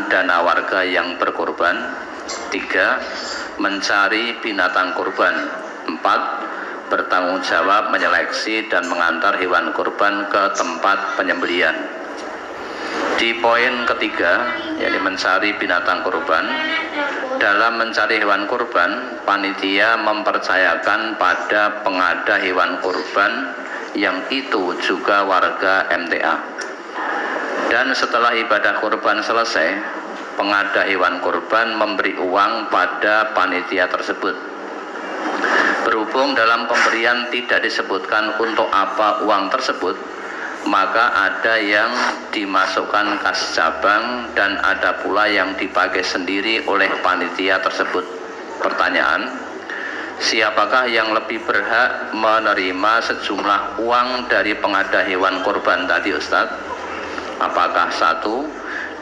dana warga yang berkorban. 3. Mencari binatang kurban. 4. Bertanggung jawab menyeleksi dan mengantar hewan kurban ke tempat penyembelihan. Di poin ketiga, yakni mencari binatang kurban, dalam mencari hewan kurban, panitia mempercayakan pada pengada hewan kurban yang itu juga warga MTA. Dan setelah ibadah kurban selesai, pengada hewan kurban memberi uang pada panitia tersebut. Berhubung dalam pemberian tidak disebutkan untuk apa uang tersebut, maka ada yang dimasukkan kas cabang dan ada pula yang dipakai sendiri oleh panitia tersebut. Pertanyaan, siapakah yang lebih berhak menerima sejumlah uang dari pengada hewan kurban tadi, Ustadz? Apakah 1.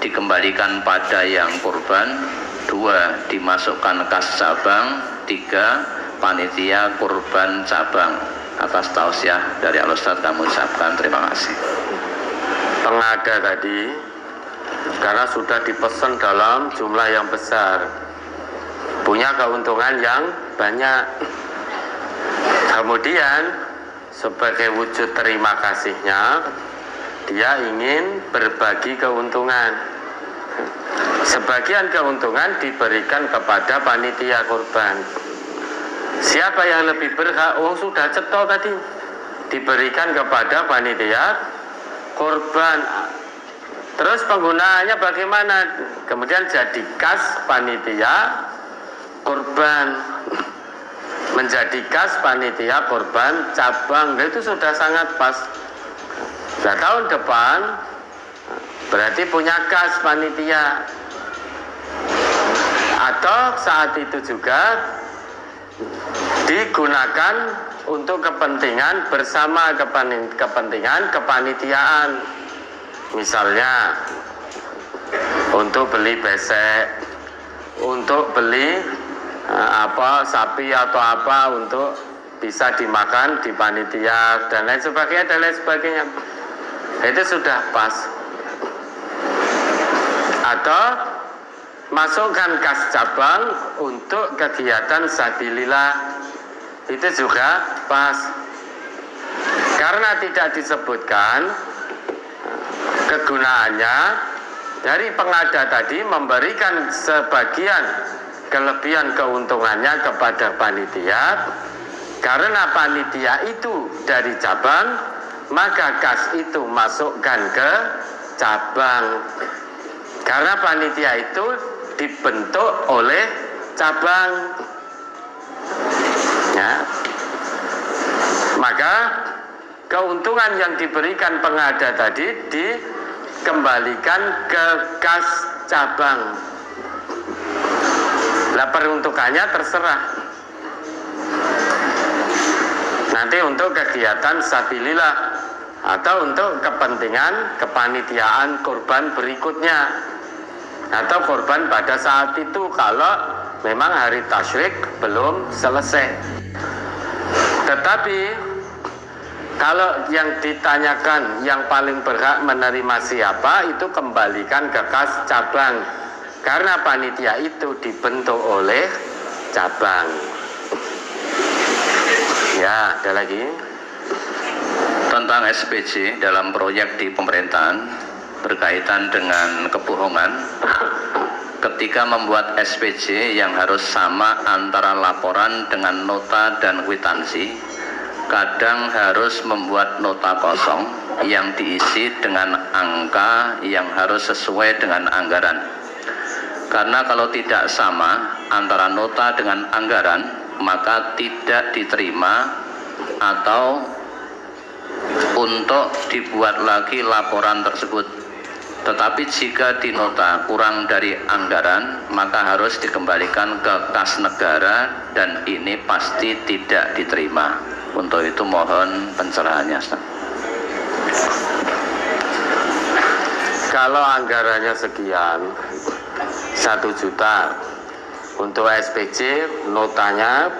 dikembalikan pada yang kurban, 2. dimasukkan kas cabang, 3. panitia kurban cabang? Atas tausiah dari Al-Ustadz kami ucapkan terima kasih. Pengada tadi karena sudah dipesan dalam jumlah yang besar, punya keuntungan yang banyak. Kemudian sebagai wujud terima kasihnya, dia ingin berbagi keuntungan. Sebagian keuntungan diberikan kepada panitia kurban. Siapa yang lebih berhak? Oh, sudah cetok tadi, diberikan kepada panitia kurban. Terus penggunaannya bagaimana? Kemudian jadi kas panitia kurban, menjadi kas panitia kurban cabang. Itu sudah sangat pas. Nah, tahun depan berarti punya kas panitia. Atau saat itu juga digunakan untuk kepentingan bersama, kepentingan kepanitiaan, misalnya untuk beli besek, untuk beli sapi atau apa untuk bisa dimakan di panitia dan lain sebagainya, itu sudah pas. Atau masukkan kas cabang untuk kegiatan sabilillah, itu juga pas. Karena tidak disebutkan kegunaannya, dari pengada tadi memberikan sebagian kelebihan keuntungannya kepada panitia. Karena panitia itu dari cabang, maka kas itu masukkan ke cabang. Karena panitia itu dibentuk oleh cabang, ya. Maka keuntungan yang diberikan pengada tadi dikembalikan ke kas cabang. Lah peruntukannya terserah. Nanti untuk kegiatan sabilillah atau untuk kepentingan kepanitiaan kurban berikutnya, atau korban pada saat itu kalau memang hari tasyrik belum selesai. Tetapi kalau yang ditanyakan yang paling berhak menerima siapa, itu kembalikan ke kas cabang, karena panitia itu dibentuk oleh cabang. Ya, ada lagi tentang SPJ dalam proyek di pemerintahan berkaitan dengan kebohongan. Ketika membuat SPJ yang harus sama antara laporan dengan nota dan kwitansi, kadang harus membuat nota kosong yang diisi dengan angka yang harus sesuai dengan anggaran. Karena kalau tidak sama antara nota dengan anggaran, maka tidak diterima atau untuk dibuat lagi laporan tersebut. Tetapi jika di nota kurang dari anggaran, maka harus dikembalikan ke kas negara dan ini pasti tidak diterima. Untuk itu mohon pencerahannya, Ustaz. Kalau anggarannya sekian, 1 juta untuk SPJ, notanya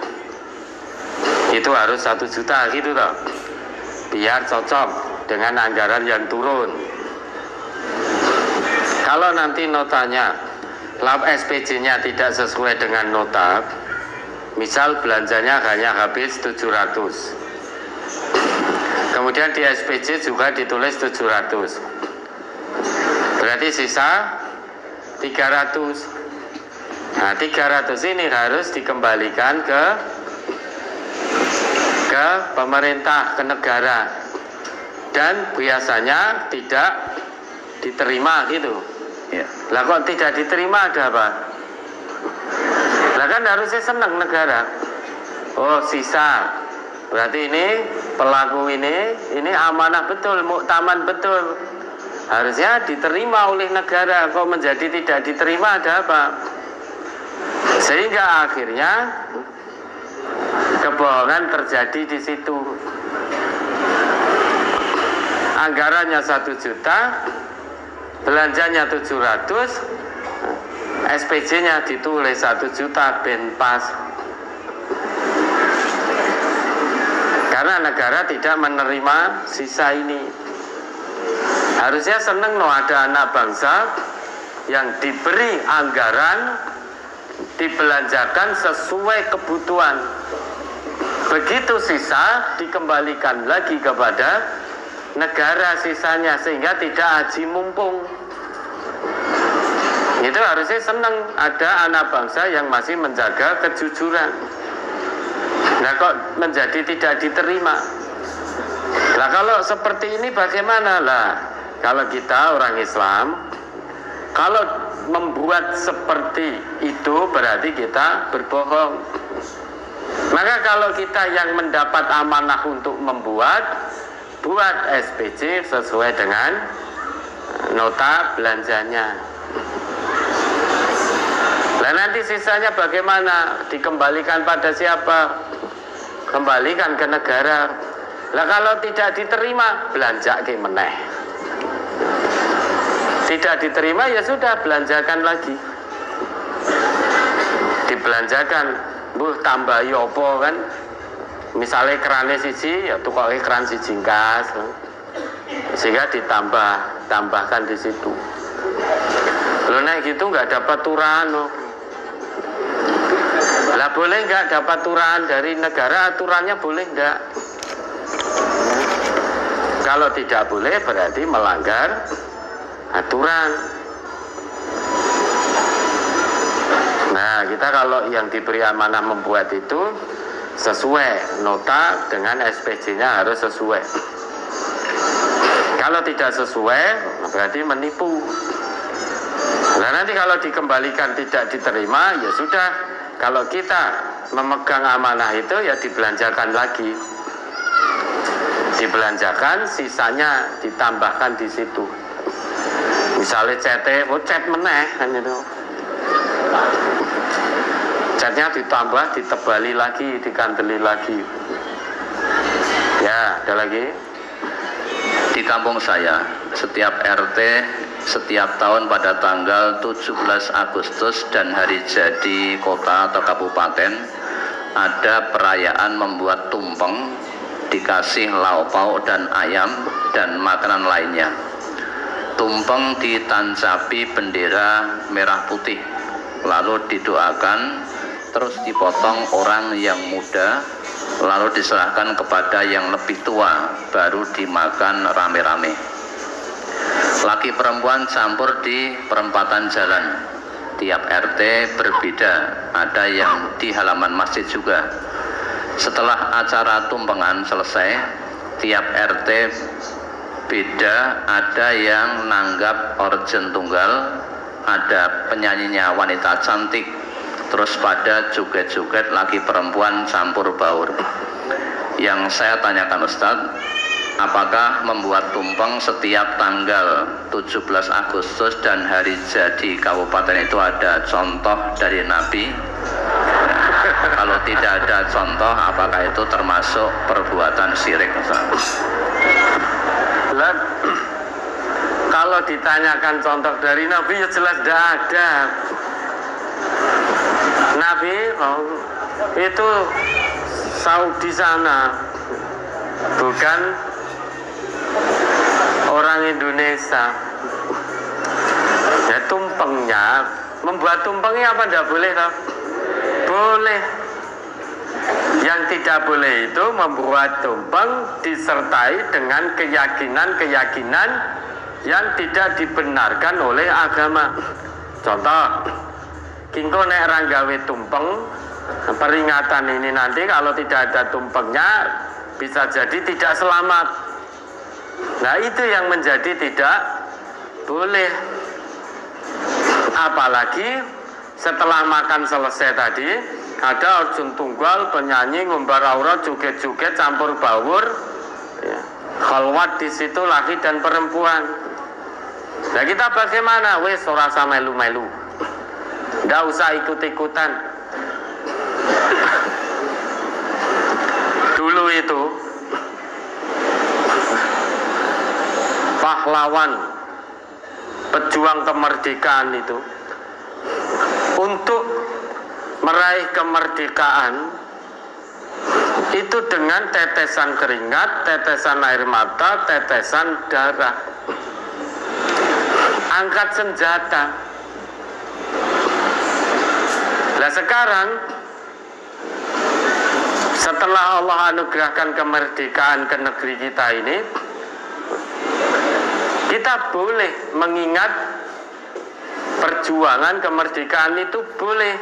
itu harus 1 juta gitu toh, biar cocok dengan anggaran yang turun. Kalau nanti notanya, lap SPJ-nya tidak sesuai dengan nota, misal belanjanya hanya habis 700, kemudian di SPJ juga ditulis 700, berarti sisa 300. Nah, 300 ini harus dikembalikan ke pemerintah, ke negara, dan biasanya tidak diterima gitu. Ya. Lah kok tidak diterima ada apa? Lah kan harusnya senang negara. Oh, sisa. Berarti ini pelaku ini amanah betul, muktaman betul. Harusnya diterima oleh negara. Kok menjadi tidak diterima ada apa? Sehingga akhirnya kebohongan terjadi di situ. Anggarannya 1 juta, belanjanya 700, SPJ-nya ditulis 1 juta ben pas. Karena negara tidak menerima sisa ini. Harusnya seneng loh ada anak bangsa yang diberi anggaran, dibelanjakan sesuai kebutuhan. Begitu sisa dikembalikan lagi kepada negara sisanya, sehingga tidak haji mumpung. Itu harusnya senang ada anak bangsa yang masih menjaga kejujuran. Nah kok menjadi tidak diterima? Nah kalau seperti ini bagaimana lah? Kalau kita orang Islam, kalau membuat seperti itu berarti kita berbohong. Maka kalau kita yang mendapat amanah untuk membuat, buat SPJ sesuai dengan nota belanjanya. Nah nanti sisanya bagaimana? Dikembalikan pada siapa? Kembalikan ke negara. Lah kalau tidak diterima, belanja ke meneh. Tidak diterima ya sudah, belanjakan lagi. Dibelanjakan, tambah yopo kan? Misalnya kerannya siji, ya tukoknya keran siji gas, sehingga tambahkan di situ. Lo naik gitu nggak dapat turahan loh. Lah boleh nggak dapat turahan dari negara? Aturannya boleh nggak? Kalau tidak boleh berarti melanggar aturan. Nah kita kalau yang diberi amanah membuat itu sesuai nota dengan SPJ-nya harus sesuai. Kalau tidak sesuai berarti menipu. Nah nanti kalau dikembalikan tidak diterima ya sudah, kalau kita memegang amanah itu ya dibelanjakan lagi, dibelanjakan, sisanya ditambahkan di situ. Misalnya cat meneh kan itu, catnya ditambah, ditebali lagi, dikanteli lagi. Ya, ada lagi. Di kampung saya, setiap RT setiap tahun pada tanggal 17 Agustus dan hari jadi kota atau kabupaten ada perayaan membuat tumpeng, dikasih lauk pauk dan ayam dan makanan lainnya. Tumpeng ditancapi bendera merah putih, lalu didoakan, terus dipotong orang yang muda, lalu diserahkan kepada yang lebih tua, baru dimakan rame-rame. Laki perempuan campur di perempatan jalan. Tiap RT berbeda, ada yang di halaman masjid juga. Setelah acara tumpengan selesai, tiap RT beda, ada yang nanggap orjen tunggal, ada penyanyinya wanita cantik, terus pada joget-joget laki perempuan campur baur. Yang saya tanyakan Ustadz, apakah membuat tumpeng setiap tanggal 17 Agustus dan hari jadi kabupaten itu ada contoh dari Nabi? Kalau tidak ada contoh, apakah itu termasuk perbuatan syirik? Kalau ditanyakan contoh dari Nabi ya jelas tidak ada. Nabi itu Saudi sana, bukan orang Indonesia. tumpengnya, membuat tumpengnya apa tidak boleh toh? Boleh. Yang tidak boleh itu membuat tumpeng disertai dengan keyakinan-keyakinan yang tidak dibenarkan oleh agama. Contoh, kingko nek ranggawe tumpeng, peringatan ini nanti kalau tidak ada tumpengnya bisa jadi tidak selamat. Nah itu yang menjadi tidak boleh. Apalagi setelah makan selesai tadi ada Arjun Tunggal, penyanyi, ngumbar aurat, joget-joget, campur baur, ya, khalwat di situ laki dan perempuan. Nah kita bagaimana? Wes ora usah melu-melu, nggak usah ikut-ikutan. Dulu itu pahlawan pejuang kemerdekaan itu untuk meraih kemerdekaan itu dengan tetesan keringat, tetesan air mata, tetesan darah, angkat senjata. Nah sekarang setelah Allah anugerahkan kemerdekaan ke negeri kita ini, kita boleh mengingat perjuangan kemerdekaan itu boleh.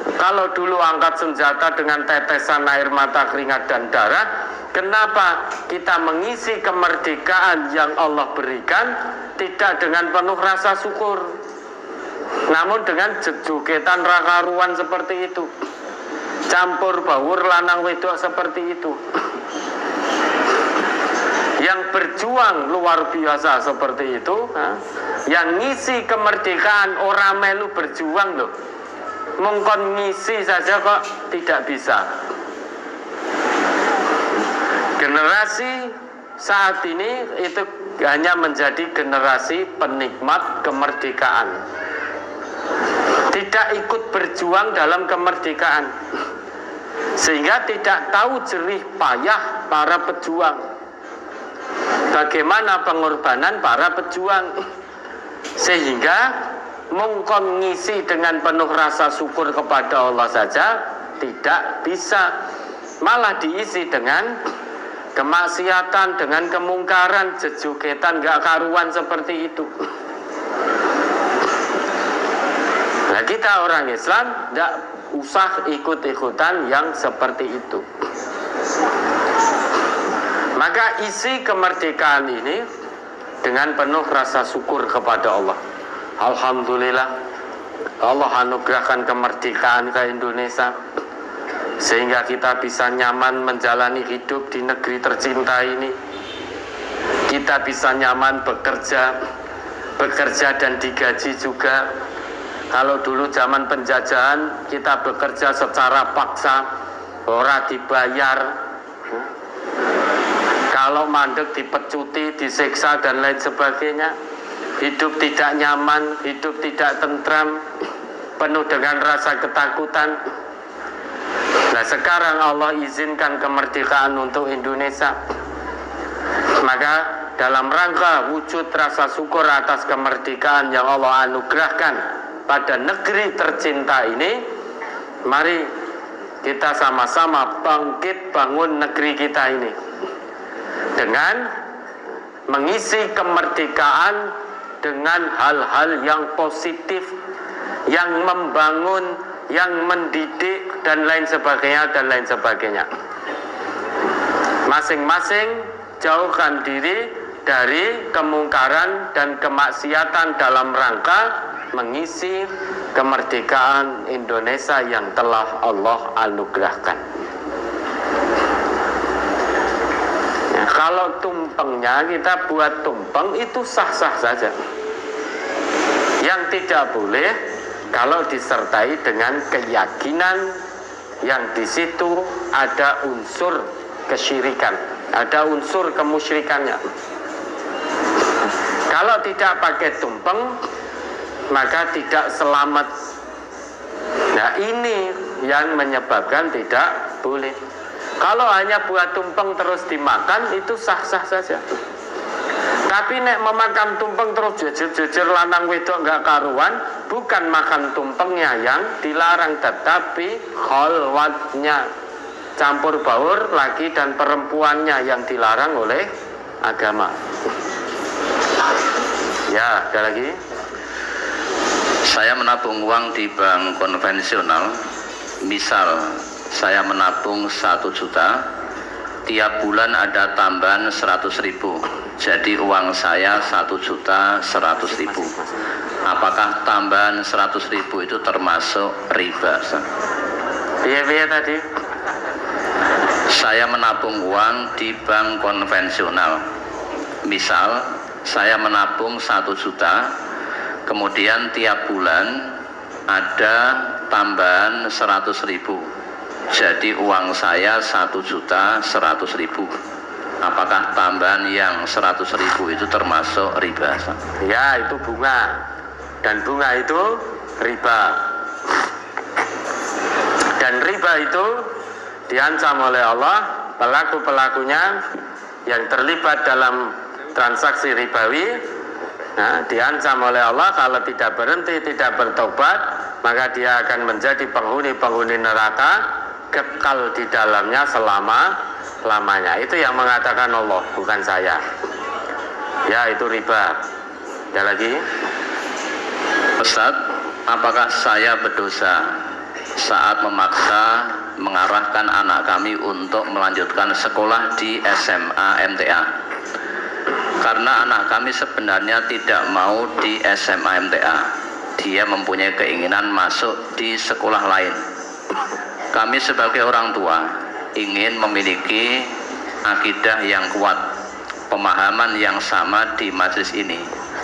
Kalau dulu angkat senjata dengan tetesan air mata, keringat dan darah, kenapa kita mengisi kemerdekaan yang Allah berikan tidak dengan penuh rasa syukur, namun dengan jogetan rakaruan seperti itu, campur baur lanang wedok seperti itu, yang berjuang luar biasa seperti itu, yang ngisi kemerdekaan orang melu berjuang loh. Mungkon ngisi saja kok tidak bisa. Generasi saat ini itu hanya menjadi generasi penikmat kemerdekaan, tidak ikut berjuang dalam kemerdekaan, sehingga tidak tahu jerih payah para pejuang, bagaimana pengorbanan para pejuang, sehingga mungkon ngisi dengan penuh rasa syukur kepada Allah saja tidak bisa, malah diisi dengan kemaksiatan, dengan kemungkaran, jejogetan gak karuan seperti itu. Nah kita orang Islam tidak usah ikut-ikutan yang seperti itu. Maka isi kemerdekaan ini dengan penuh rasa syukur kepada Allah. Alhamdulillah Allah anugerahkan kemerdekaan ke Indonesia sehingga kita bisa nyaman menjalani hidup di negeri tercinta ini. Kita bisa nyaman bekerja dan digaji juga. Kalau dulu zaman penjajahan kita bekerja secara paksa, ora dibayar, kalau mandek dipecuti, disiksa dan lain sebagainya. Hidup tidak nyaman, hidup tidak tentram, penuh dengan rasa ketakutan. Nah sekarang Allah izinkan kemerdekaan untuk Indonesia. Maka dalam rangka wujud rasa syukur atas kemerdekaan yang Allah anugerahkan pada negeri tercinta ini, mari kita sama-sama bangkit bangun negeri kita ini dengan mengisi kemerdekaan dengan hal-hal yang positif, yang membangun, yang mendidik dan lain sebagainya. Masing-masing jauhkan diri dari kemungkaran dan kemaksiatan dalam rangka mengisi kemerdekaan Indonesia yang telah Allah anugerahkan. Ya, kalau tumpengnya kita buat tumpeng itu sah-sah saja. Yang tidak boleh kalau disertai dengan keyakinan yang di situ ada unsur kesyirikan, ada unsur kemusyrikannya. Kalau tidak pakai tumpeng maka tidak selamat. Nah ini yang menyebabkan tidak boleh. Kalau hanya buat tumpeng terus dimakan itu sah-sah saja. Tapi nek memakan tumpeng terus jejer-jejer lanang wedok nggak karuan, bukan makan tumpengnya yang dilarang, tetapi kholwatnya, campur baur laki dan perempuannya yang dilarang oleh agama. Ya, ada lagi. Saya menabung uang di bank konvensional. Misal saya menabung 1 juta, tiap bulan ada tambahan 100.000, jadi uang saya 1.100.000. Apakah tambahan 100.000 itu termasuk riba? Iya tadi. Saya menabung uang di bank konvensional. Misal saya menabung 1 juta, kemudian tiap bulan ada tambahan 100.000, jadi uang saya 1.100.000. Apakah tambahan yang 100.000 itu termasuk riba? Ya, itu bunga, dan bunga itu riba. Dan riba itu diancam oleh Allah, pelaku-pelakunya yang terlibat dalam transaksi ribawi, nah, diancam oleh Allah kalau tidak berhenti, tidak bertobat, maka dia akan menjadi penghuni-penghuni neraka, kekal di dalamnya selama-lamanya. Itu yang mengatakan Allah, bukan saya. Ya, itu riba. Ada lagi? Ustaz, apakah saya berdosa saat memaksa mengarahkan anak kami untuk melanjutkan sekolah di SMA MTA? Karena anak kami sebenarnya tidak mau di SMA MTA. Dia mempunyai keinginan masuk di sekolah lain. Kami sebagai orang tua ingin memiliki akidah yang kuat, pemahaman yang sama di majelis ini,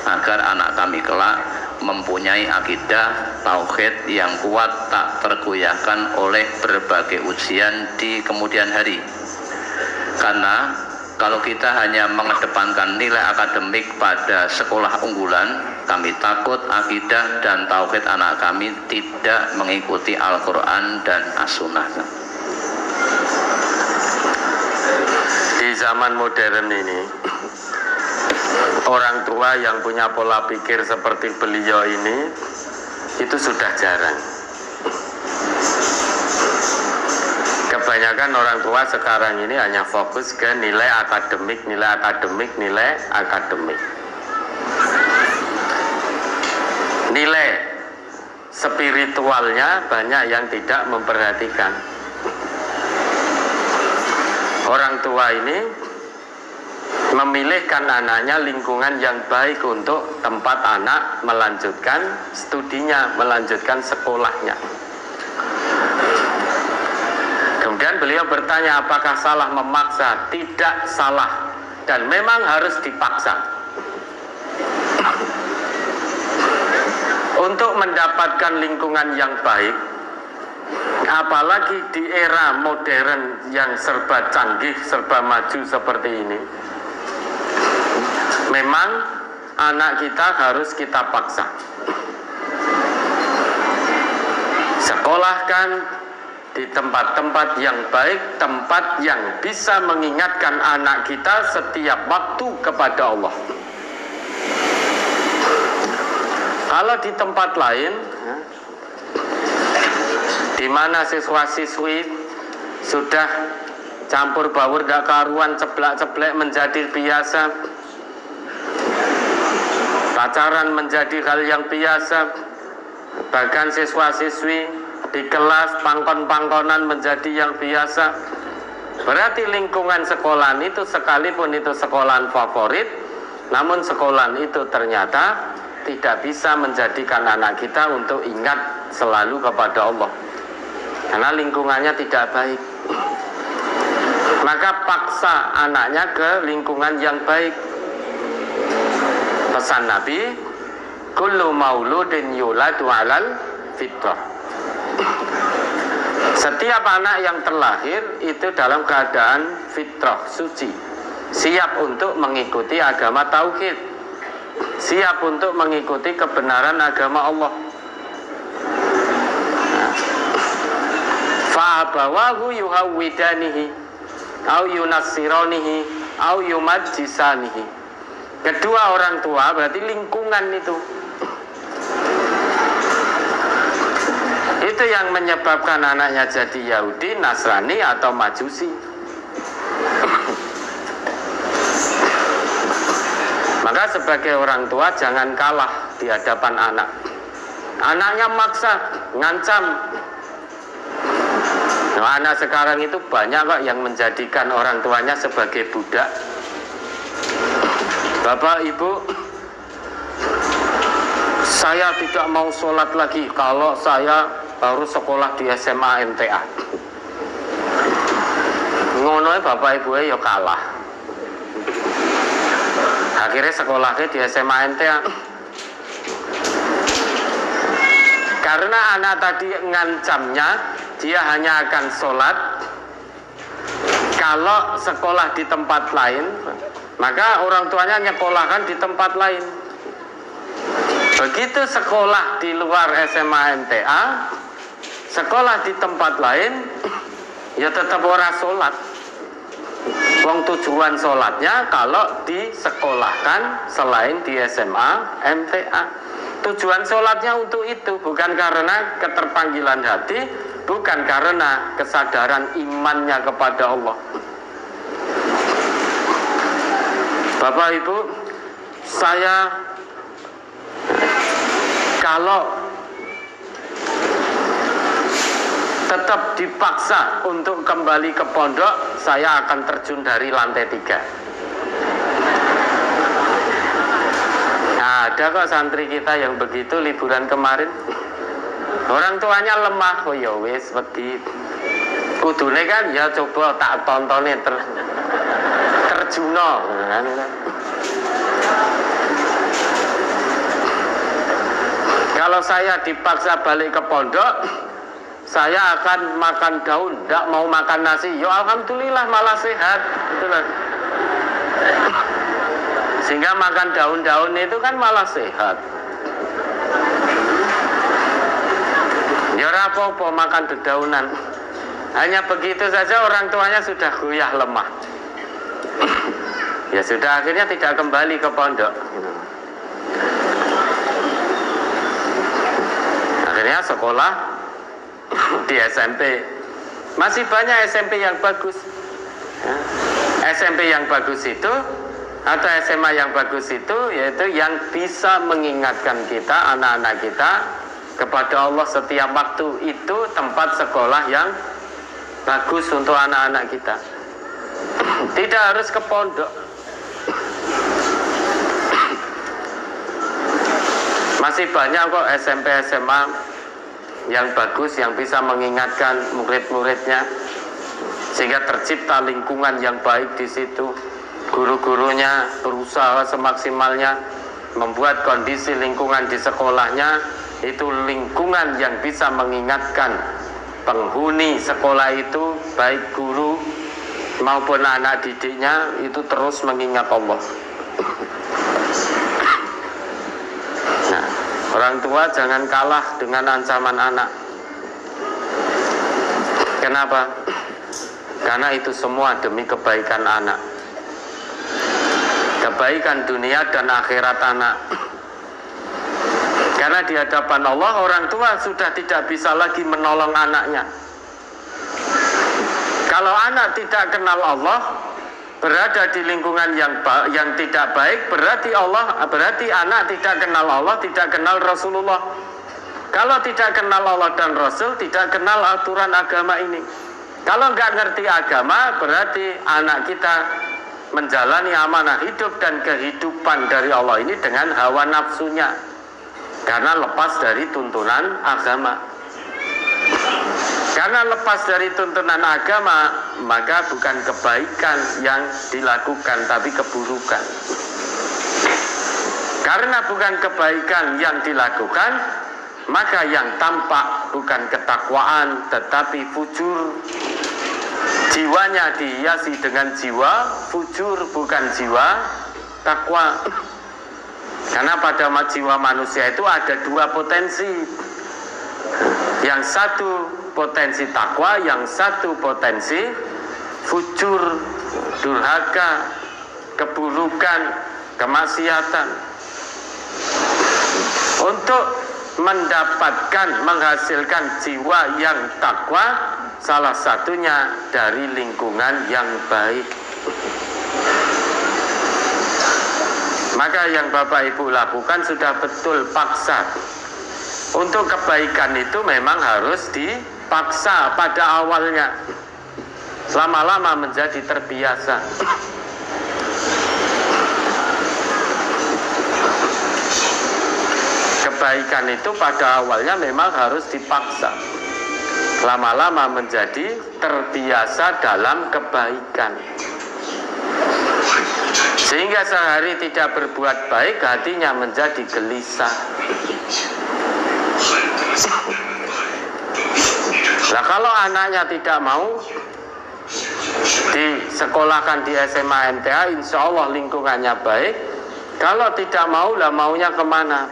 agar anak kami kelak mempunyai akidah tauhid yang kuat, tak tergoyahkan oleh berbagai ujian di kemudian hari. Karena kalau kita hanya mengedepankan nilai akademik pada sekolah unggulan, kami takut akidah dan tauhid anak kami tidak mengikuti Al-Quran dan As-Sunnah. Di zaman modern ini, orang tua yang punya pola pikir seperti beliau ini itu sudah jarang. Kebanyakan orang tua sekarang ini hanya fokus ke nilai akademik, nilai akademik, nilai akademik. Nilai spiritualnya banyak yang tidak memperhatikan. Orang tua ini memilihkan anaknya lingkungan yang baik untuk tempat anak melanjutkan studinya, melanjutkan sekolahnya. Kemudian beliau bertanya, apakah salah memaksa? Tidak salah, dan memang harus dipaksa. Untuk mendapatkan lingkungan yang baik, apalagi di era modern yang serba canggih, serba maju seperti ini, memang anak kita harus kita paksa. Sekolahkan di tempat-tempat yang baik, tempat yang bisa mengingatkan anak kita setiap waktu kepada Allah. Kalau di tempat lain, di mana siswa-siswi sudah campur baur gak karuan, ceblak-ceblek menjadi biasa, pacaran menjadi hal yang biasa, bahkan siswa-siswi di kelas pangkon-pangkonan menjadi yang biasa, berarti lingkungan sekolahan itu, sekalipun itu sekolahan favorit, namun sekolahan itu ternyata tidak bisa menjadikan anak kita untuk ingat selalu kepada Allah, karena lingkungannya tidak baik. Maka paksa anaknya ke lingkungan yang baik. Pesan Nabi, kullu mauludin yuladu alal fitrah. Setiap anak yang terlahir itu dalam keadaan fitrah, suci, siap untuk mengikuti agama tauhid, siap untuk mengikuti kebenaran agama Allah. Fa'abawahu yuhawwidanihi au yunassiranihi au yumajjisanihi. kedua orang tua berarti lingkungan itu. Itu yang menyebabkan anaknya jadi Yahudi, Nasrani atau Majusi. Maka sebagai orang tua jangan kalah di hadapan anak. Anaknya maksa, ngancam. Nah, anak sekarang itu banyak kok yang menjadikan orang tuanya sebagai budak. Bapak, Ibu, saya tidak mau sholat lagi kalau saya harus sekolah di SMA MTA. Ngono Bapak Ibu ya kalah. Akhirnya sekolahnya di SMA MTA. Karena anak tadi ngancamnya, dia hanya akan sholat kalau sekolah di tempat lain, maka orang tuanya nyekolahkan di tempat lain. Begitu sekolah di luar SMA MTA, sekolah di tempat lain, ya tetap orang sholat. Wong tujuan sholatnya kalau disekolahkan selain di SMA MTA. Tujuan sholatnya untuk itu, bukan karena keterpanggilan hati, bukan karena kesadaran imannya kepada Allah. Bapak Ibu, saya kalau tetap dipaksa untuk kembali ke pondok, saya akan terjun dari lantai 3. Nah, ada kok santri kita yang begitu liburan kemarin. Orang tuanya lemah, oh ya wis wedi. Kudune kan ya coba tak tontonin terjuno. Kalau saya dipaksa balik ke pondok, saya akan makan daun, tidak mau makan nasi. Ya alhamdulillah malah sehat. Itulah. Sehingga makan daun-daun itu kan malah sehat. Ya apa-apa makan dedaunan. Hanya begitu saja orang tuanya sudah goyah lemah. Ya sudah, akhirnya tidak kembali ke pondok. Akhirnya sekolah di SMP. Masih banyak SMP yang bagus. SMP yang bagus itu atau SMA yang bagus itu yaitu yang bisa mengingatkan kita, anak-anak kita kepada Allah setiap waktu. Itu tempat sekolah yang bagus untuk anak-anak kita. Tidak harus ke pondok. Masih banyak kok SMP SMA yang bagus, yang bisa mengingatkan murid-muridnya sehingga tercipta lingkungan yang baik di situ. Guru-gurunya berusaha semaksimalnya membuat kondisi lingkungan di sekolahnya itu lingkungan yang bisa mengingatkan penghuni sekolah itu, baik guru maupun anak didiknya, itu terus mengingat Allah. Nah, orang tua jangan kalah dengan ancaman anak. Kenapa? Karena itu semua demi kebaikan anak, kebaikan dunia dan akhirat anak. Karena di hadapan Allah orang tua sudah tidak bisa lagi menolong anaknya. Kalau anak tidak kenal Allah, berada di lingkungan yang tidak baik, berarti anak tidak kenal Allah, tidak kenal Rasulullah. Kalau tidak kenal Allah dan Rasul, tidak kenal aturan agama ini. Kalau nggak ngerti agama, berarti anak kita menjalani amanah hidup dan kehidupan dari Allah ini dengan hawa nafsunya, karena lepas dari tuntunan agama. Karena lepas dari tuntunan agama, maka bukan kebaikan yang dilakukan, tapi keburukan. Karena bukan kebaikan yang dilakukan, maka yang tampak bukan ketakwaan, tetapi fujur. Jiwanya dihiasi dengan jiwa fujur, bukan jiwa takwa. Karena pada jiwa manusia itu ada dua potensi. Yang satu potensi takwa, yang satu potensi fujur, durhaka, keburukan. kemaksiatan. Untuk mendapatkan, menghasilkan jiwa yang takwa, salah satunya dari lingkungan yang baik. Maka yang Bapak Ibu lakukan sudah betul paksa. Untuk kebaikan itu memang harus dipaksa pada awalnya. Lama-lama menjadi terbiasa. Kebaikan itu pada awalnya memang harus dipaksa. Lama-lama menjadi terbiasa dalam kebaikan. Sehingga sehari tidak berbuat baik, hatinya menjadi gelisah. Nah, kalau anaknya tidak mau disekolahkan di SMA MTA, insya Allah lingkungannya baik. Kalau tidak mau, lah maunya kemana?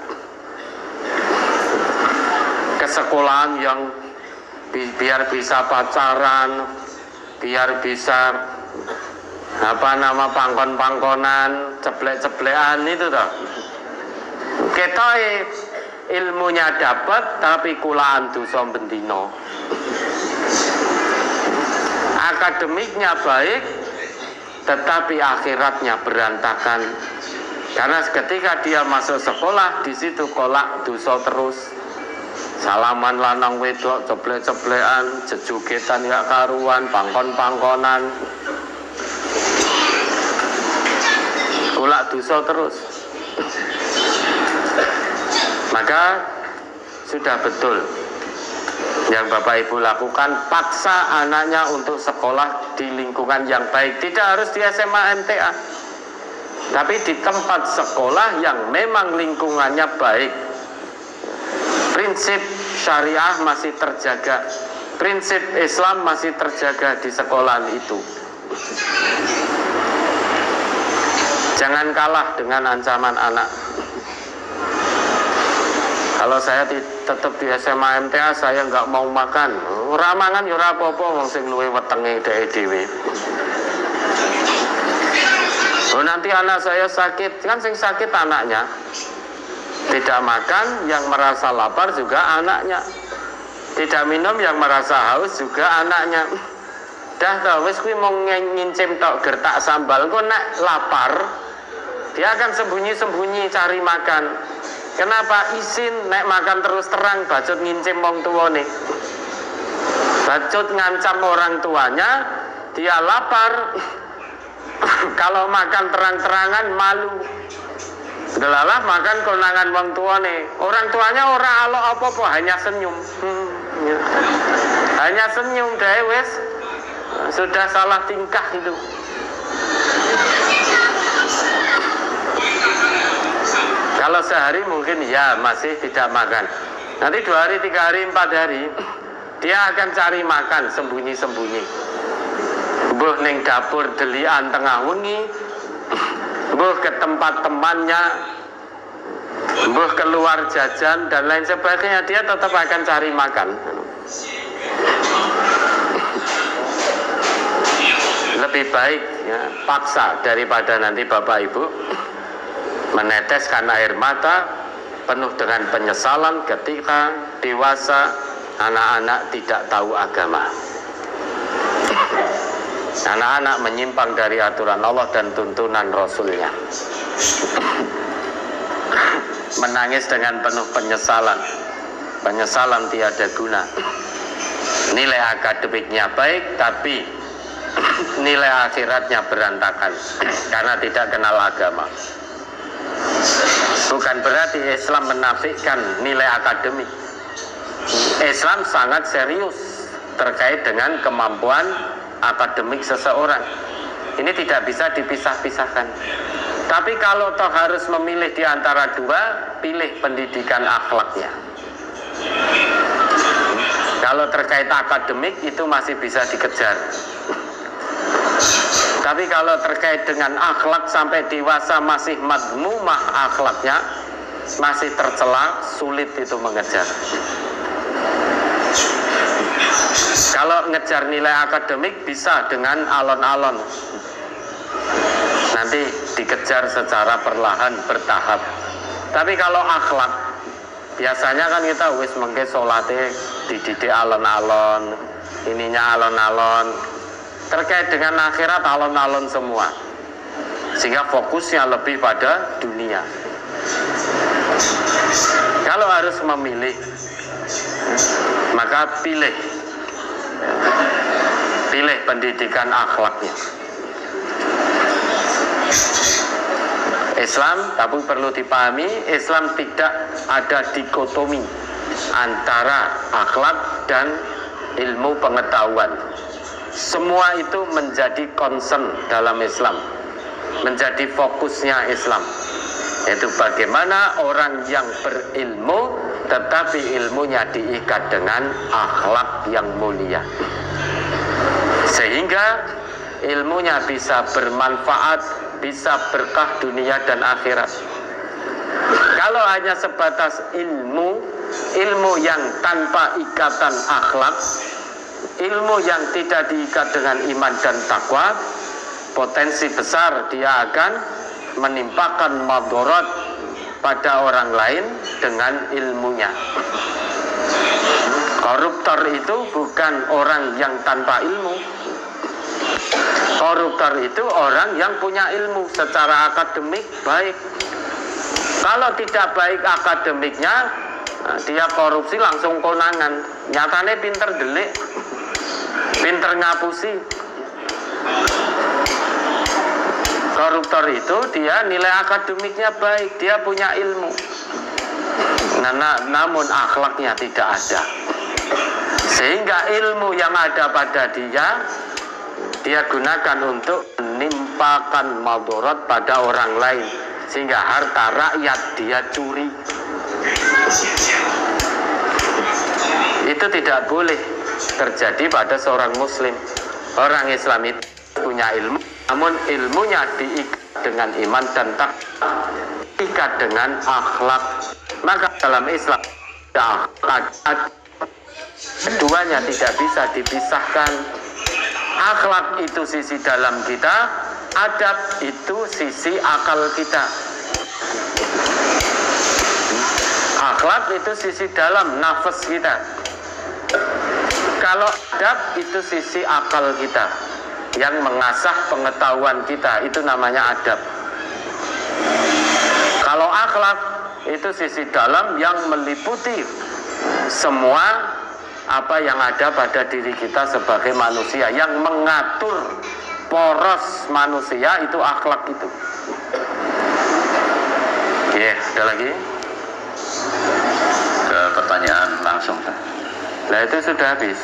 Ke sekolahan yang biar bisa pacaran, biar bisa pangkon-pangkonan, ceplek-ceplekan itu toh. Kita ilmunya dapat tapi kulaan dosa bendino. Akademiknya baik tetapi akhiratnya berantakan. Karena ketika dia masuk sekolah, di situ kolak dosa terus. Salaman lanang wedok, ceplek-ceplekan, jejugetan gak karuan, pangkon-pangkonan. Kolak dosa terus. Maka sudah betul yang Bapak Ibu lakukan, paksa anaknya untuk sekolah di lingkungan yang baik. Tidak harus di SMA MTA, tapi di tempat sekolah yang memang lingkungannya baik. Prinsip syariah masih terjaga, prinsip Islam masih terjaga di sekolahan itu. Jangan kalah dengan ancaman anak. Kalau saya tetap di SMA MTA, saya nggak mau makan. Ora mangan ya ora apa-apa, wong sing luwih wetenge dhewe. Oh, nanti anak saya sakit, kan sing sakit anaknya. Tidak makan, yang merasa lapar juga anaknya. Tidak minum, yang merasa haus juga anaknya. Dah tau, wis kuwi mau ngincim tok gertak sambal, kok nek lapar dia akan sembunyi-sembunyi cari makan. Kenapa? Isin nek makan terus terang, bacut ngincim wong tuane. Bacut ngancam orang tuanya, dia lapar. Kalau makan terang-terangan malu. Delalah makan konangan wong tuane. Orang tuanya ora alok apa-apa, hanya senyum. Hanya senyum dhewe wis. Sudah salah tingkah itu. Kalau sehari mungkin ya masih tidak makan. Nanti 2 hari, 3 hari, 4 hari dia akan cari makan sembunyi-sembunyi. Mbuh ning dapur delian tengah wengi, mbuh ke tempat temannya, mbuh keluar jajan dan lain sebagainya, dia tetap akan cari makan. Lebih baik ya, paksa daripada nanti Bapak Ibu meneteskan air mata penuh dengan penyesalan ketika dewasa anak-anak tidak tahu agama. Anak-anak menyimpang dari aturan Allah dan tuntunan Rasulnya. Menangis dengan penuh penyesalan. Penyesalan tiada guna. Nilai akademiknya baik, tapi nilai akhiratnya berantakan karena tidak kenal agama. Bukan berarti Islam menafikan nilai akademik. Islam sangat serius terkait dengan kemampuan akademik seseorang. Ini tidak bisa dipisah-pisahkan. Tapi kalau toh harus memilih di antara dua, pilih pendidikan akhlaknya. Kalau terkait akademik itu masih bisa dikejar. Tapi kalau terkait dengan akhlak sampai dewasa masih madmumah akhlaknya, masih tercela, sulit itu mengejar. Kalau ngejar nilai akademik bisa dengan alon-alon. Nanti dikejar secara perlahan, bertahap. Tapi kalau akhlak, biasanya kan kita wis mengke salate dididik alon-alon, ininya alon-alon, terkait dengan akhirat alon-alon semua, sehingga fokusnya lebih pada dunia. Kalau harus memilih, maka pilih pendidikan akhlaknya. Islam, tapi perlu dipahami, Islam tidak ada dikotomi antara akhlak dan ilmu pengetahuan. Semua itu menjadi concern dalam Islam, menjadi fokusnya Islam, yaitu bagaimana orang yang berilmu tetapi ilmunya diikat dengan akhlak yang mulia, sehingga ilmunya bisa bermanfaat, bisa berkah dunia dan akhirat. Kalau hanya sebatas ilmu yang tanpa ikatan akhlak, ilmu yang tidak diikat dengan iman dan takwa, potensi besar dia akan menimpakan madharat pada orang lain dengan ilmunya. Koruptor itu bukan orang yang tanpa ilmu. Koruptor itu orang yang punya ilmu secara akademik baik. Kalau tidak baik akademiknya, dia korupsi langsung konangan. Nyatane pinter delik, pinter ngapusi. Koruptor itu dia nilai akademiknya baik, dia punya ilmu, namun akhlaknya tidak ada. Sehingga ilmu yang ada pada dia gunakan untuk menimpakan madharat pada orang lain, sehingga harta rakyat dia curi. Itu tidak boleh terjadi pada seorang muslim. Orang Islam itu punya ilmu, namun ilmunya diikat dengan iman dan takwa, diikat dengan akhlak. Maka dalam Islam keduanya tidak bisa dipisahkan. Akhlak itu sisi dalam kita, adab itu sisi akal kita. Akhlak itu sisi dalam nafas kita. Kalau adab itu sisi akal kita, yang mengasah pengetahuan kita, itu namanya adab. Kalau akhlak itu sisi dalam yang meliputi semua apa yang ada pada diri kita sebagai manusia, yang mengatur poros manusia, itu akhlak itu. Oke, ada lagi? Ke pertanyaan langsung. Nah, itu sudah habis.